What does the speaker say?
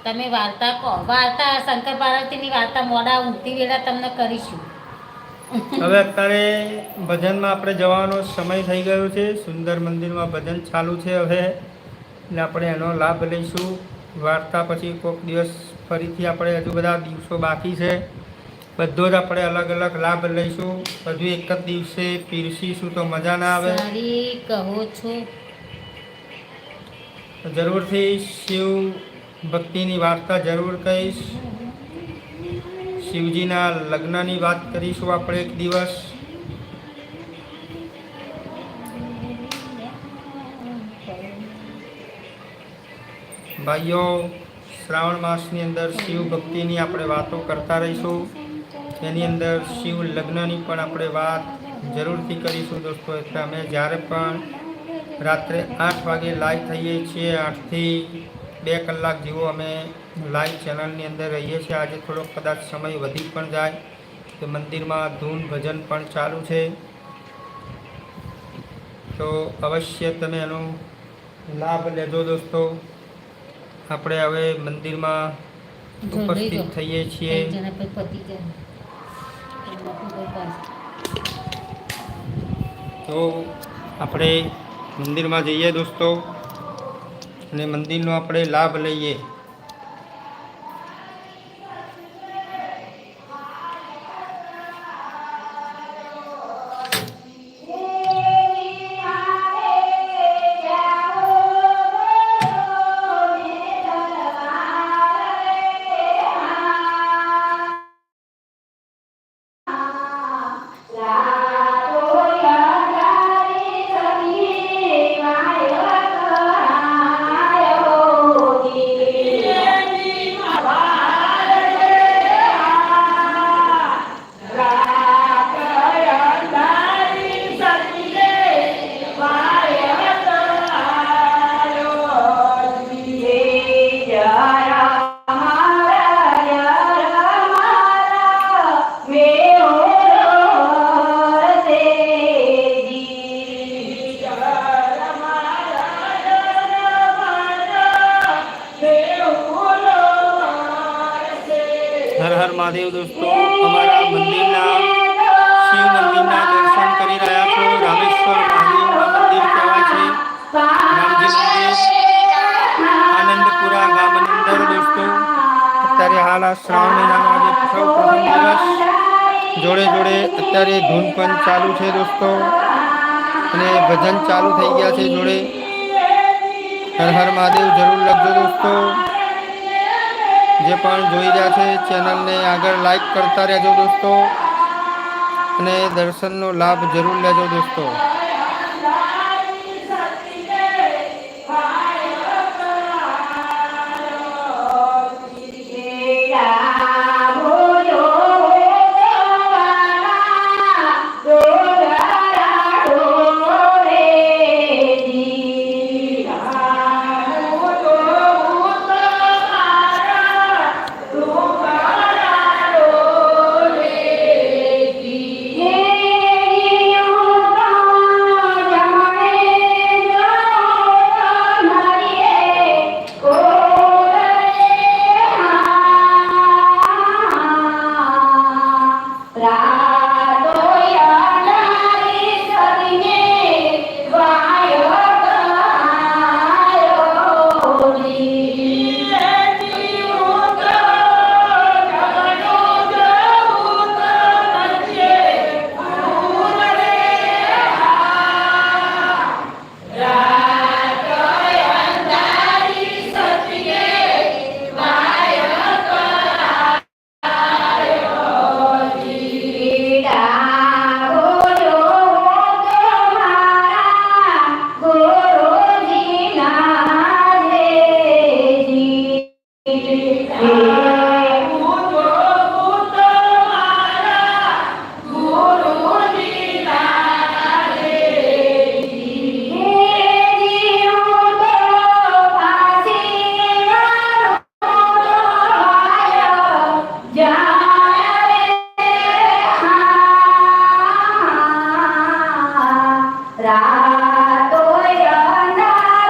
તમે વાર્તા કહો. વાર્તા શંકર પાર્વતીની વાર્તા મોડા ઊંઘતી વેળા તમને કરીશું. હવે અત્યારે ભજનમાં આપણે જવાનો સમય થઈ ગયો છે. સુંદર મંદિરમાં ભજન ચાલુ છે હવે, એટલે આપણે એનો લાભ લઈશું. વાર્તા પછી કોઈક દિવસ ફરીથી આપણે હજુ બધા દિવસો બાકી છે, બધો જ આપણે અલગ અલગ લાભ લઈશું. બધું એક જ દિવસે પીરસીશું તો મજા ના આવે. સારી કહો છો. જરૂરથી શિવ ભક્તિની વાર્તા જરૂર કહીશ. શિવજીના લગ્નની વાત કરીશું આપણે એક દિવસ. ભાઈઓ, શ્રાવણ માસની અંદર શિવ ભક્તિની આપણે વાતો કરતા રહીશું. એની અંદર શિવ લગ્નની પણ આપણે વાત જરૂરથી કરીશું દોસ્તો. એટલે અમે જ્યારે પણ રાત્રે 8 વાગે લાઈવ થઈએ છીએ, 8 થી 2 કલાક જેવો અમે લાઈવ ચેનલની અંદર રહીએ છીએ. આજે થોડો કદાચ સમય વધી પણ જાય તો મંદિરમાં ધૂન ભજન પણ ચાલુ છે, તો અવશ્ય તમે એનો લાભ લેજો દોસ્તો. આપણે હવે મંદિરમાં ઉપસ્થિત થઈએ છીએ. તો આપણે મંદિરમાં જઈએ દોસ્તો, અને મંદિરનો આપણે લાભ લઈએ. હર હર મહાદેવ દોસ્તો. અમારા મંદિરના શિવ મંદિરના દર્શન કરી રહ્યા છો. રામેશ્વર મહાદેવનું મંદિર કહેવાય છે, રામજી મંદિર, આનંદપુરા ગામની અંદર દોસ્તો. અત્યારે હાલ આ શ્રાવણ મહિનાનો આજે સૌ પ્રથમ દિવસ, જોડે જોડે અત્યારે ધૂન પણ ચાલુ છે દોસ્તો, અને ભજન ચાલુ થઈ ગયા છે જોડે. હર હર મહાદેવ જરૂર લખજો દોસ્તો. જે પણ જોઈ રહ્યા છે ચેનલને આગળ લાઈક કરતા રહેજો દોસ્તો, અને દર્શનનો લાભ જરૂર લેજો દોસ્તો.